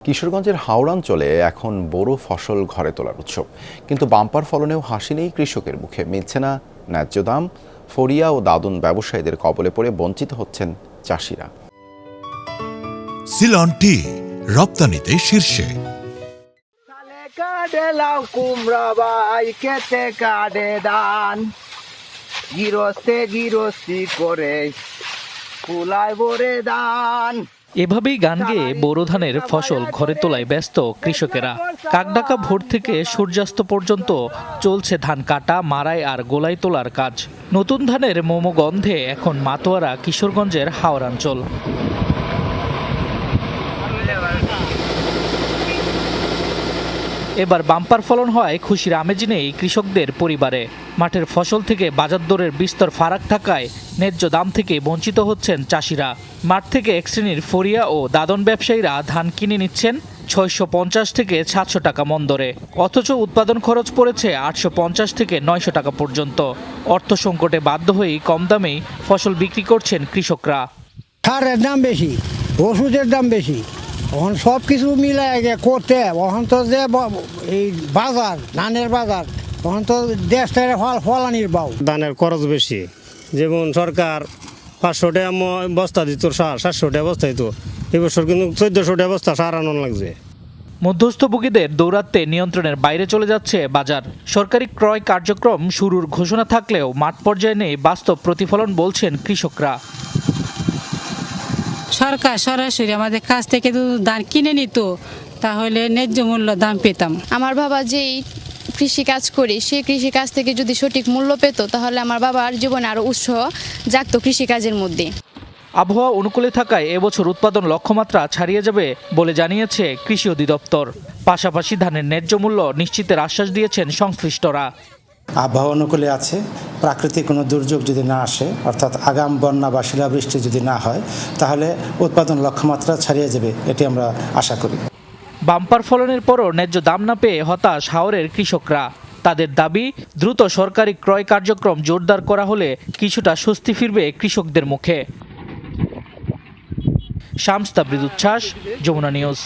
কিশোরগঞ্জের হাওড়াঞ্চলে এখন বোরো ফসল ঘরে তোলার উৎসব, কিন্তু বাম্পার ফলনেও হাসি নেই কৃষকের মুখে। মিলছে না ন্যায্য দাম, ফরিয়া ও দাদন ব্যবসায়ীদের কবলে পড়ে বঞ্চিত হচ্ছেন চাষিরা। সিলন টি রপ্তানিতে শীর্ষে। এভাবেই গান গেয়ে বোরো ধানের ফসল ঘরে তোলায় ব্যস্ত কৃষকেরা। কাকডাকা ভোর থেকে সূর্যাস্ত পর্যন্ত চলছে ধান কাটা, মাড়াই আর গোলাই তোলার কাজ। নতুন ধানের মোমো গন্ধে এখন মাতোয়ারা কিশোরগঞ্জের হাওড়াঞ্চল। এবার বাম্পার ফলন হয় খুশির আমেজ নেই কৃষকদের পরিবারে। মাঠের ফসল থেকে বাজার দরের বিস্তর ফারাক থাকায় ন্যায্য দাম থেকে বঞ্চিত হচ্ছেন চাষিরা। মাঠ থেকে এক শ্রেণীর ফরিয়া ও দাদন ব্যবসায়ীরা ধান কিনে নিচ্ছেন 650 থেকে 700 টাকা মন দরে, অথচ উৎপাদন খরচ পড়েছে 850 থেকে 900 টাকা পর্যন্ত। অর্থ সংকটে বাধ্য হয়েই কম দামেই ফসল বিক্রি করছেন কৃষকরা। সারের দাম বেশি, ওষুধের দাম বেশি, এখন সব কিছু মিলাই করতে এখন তো যে এই বাজার, ধানের বাজার, তখন তো দেশটার ফলানির বাউ। ধানের খরচ বেশি, যেমন সরকার 500 টাকা বস্তা দিত সার, 700 টাকা বস্তা দিত, এবছর কিন্তু 1400 টাকা বস্তা সার আনন্দ লাগছে। মধ্যস্থভোগীদের দৌরাত্মে নিয়ন্ত্রণের বাইরে চলে যাচ্ছে বাজার। সরকারি ক্রয় কার্যক্রম শুরুর ঘোষণা থাকলেও মাঠ পর্যায়ে নেই বাস্তব প্রতিফলন বলছেন কৃষকরা। সরকার সরাসরি আমাদের কাছ থেকে ধান কিনে নিত, তাহলে ন্যায্য মূল্য দাম পেতাম। আমার বাবা যেই কৃষি কাজ করি, সেই কৃষি কাজ থেকে যদি সঠিক মূল্য পেত, তাহলে আমার বাবার জীবনে আরো উৎসাহ জাগতো কৃষিকাজের মধ্যে। আবহাওয়া অনুকূলে থাকায় এবছর উৎপাদন লক্ষ্যমাত্রা ছাড়িয়ে যাবে বলে জানিয়েছে কৃষি অধিদপ্তর। পাশাপাশি ধানের ন্যায্য মূল্য নিশ্চিতের আশ্বাস দিয়েছেন সংশ্লিষ্টরা। আবহাওয়া অনুকূলে আছে, প্রাকৃতিক কোনো দুর্যোগ যদি না আসে, অর্থাৎ আগাম বন্যা বা শিলাবৃষ্টি যদি না হয়, তাহলে উৎপাদন লক্ষ্যমাত্রা ছাড়িয়ে যাবে, এটি আমরা আশা করি। বাম্পার ফলনের পরও ন্যায্য দাম না পেয়ে হতাশ হাওরের কৃষকরা। তাদের দাবি, দ্রুত সরকারি ক্রয় কার্যক্রম জোরদার করা হলে কিছুটা স্বস্তি ফিরবে কৃষকদের মুখে। শামস তাবরিদ উচ্ছ্বাস, যমুনা নিউজ।